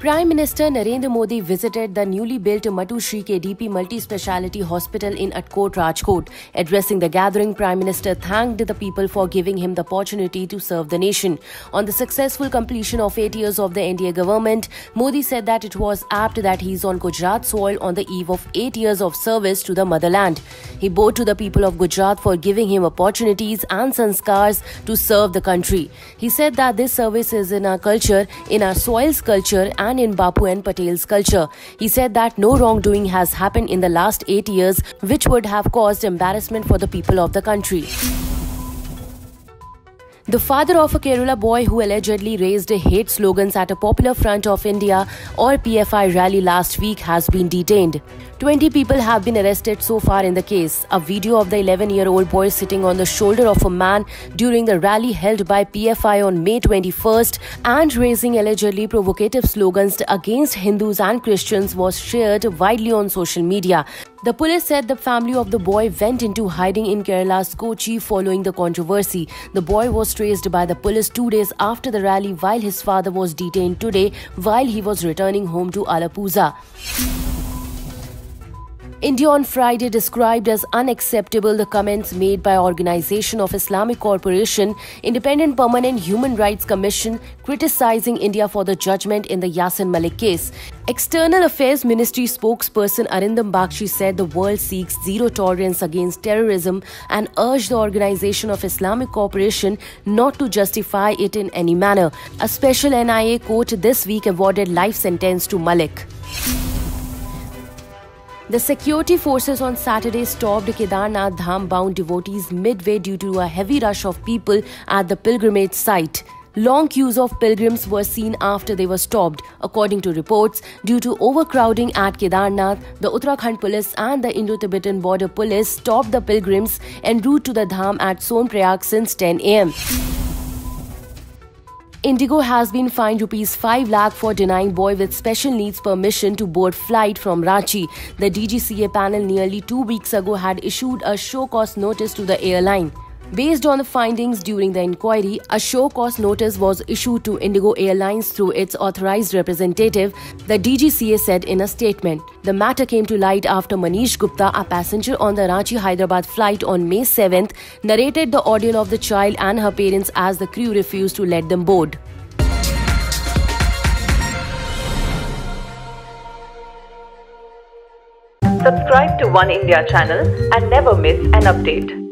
Prime Minister Narendra Modi visited the newly built Matu Shri KDP Multi-Speciality Hospital in Atkot, Rajkot. Addressing the gathering, Prime Minister thanked the people for giving him the opportunity to serve the nation. On the successful completion of 8 years of the NDA government, Modi said that it was apt that he is on Gujarat soil on the eve of 8 years of service to the motherland. He bowed to the people of Gujarat for giving him opportunities and sanskars to serve the country. He said that this service is in our culture, in our soil's culture, and in Bapu and Patel's culture. He said that no wrongdoing has happened in the last 8 years which would have caused embarrassment for the people of the country. The father of a Kerala boy who allegedly raised hate slogans at a Popular Front of India or PFI rally last week has been detained. 20 people have been arrested so far in the case. A video of the 11-year-old boy sitting on the shoulder of a man during the rally held by PFI on May 21st and raising allegedly provocative slogans against Hindus and Christians was shared widely on social media. The police said the family of the boy went into hiding in Kerala's Kochi following the controversy. The boy was traced by the police 2 days after the rally, while his father was detained today while he was returning home to Alappuzha. India on Friday described as unacceptable the comments made by Organization of Islamic Cooperation, Independent Permanent Human Rights Commission, criticizing India for the judgment in the Yasin Malik case. External Affairs Ministry spokesperson Arindam Bakshi said the world seeks zero tolerance against terrorism and urged the Organization of Islamic Cooperation not to justify it in any manner. A special NIA court this week awarded life sentence to Malik. The security forces on Saturday stopped Kedarnath Dham-bound devotees midway due to a heavy rush of people at the pilgrimage site. Long queues of pilgrims were seen after they were stopped. According to reports, due to overcrowding at Kedarnath, the Uttarakhand police and the Indo-Tibetan border police stopped the pilgrims en route to the Dham at Sonprayag since 10 am. Indigo has been fined ₹5 lakh for denying boy with special needs permission to board flight from Ranchi. The DGCA panel nearly 2 weeks ago had issued a show-cause notice to the airline. Based on the findings during the inquiry, a show-cause notice was issued to Indigo Airlines through its authorized representative, the DGCA said in a statement. The matter came to light after Manish Gupta, a passenger on the Ranchi-Hyderabad flight on May 7th, narrated the ordeal of the child and her parents as the crew refused to let them board. Subscribe to One India channel and never miss an update.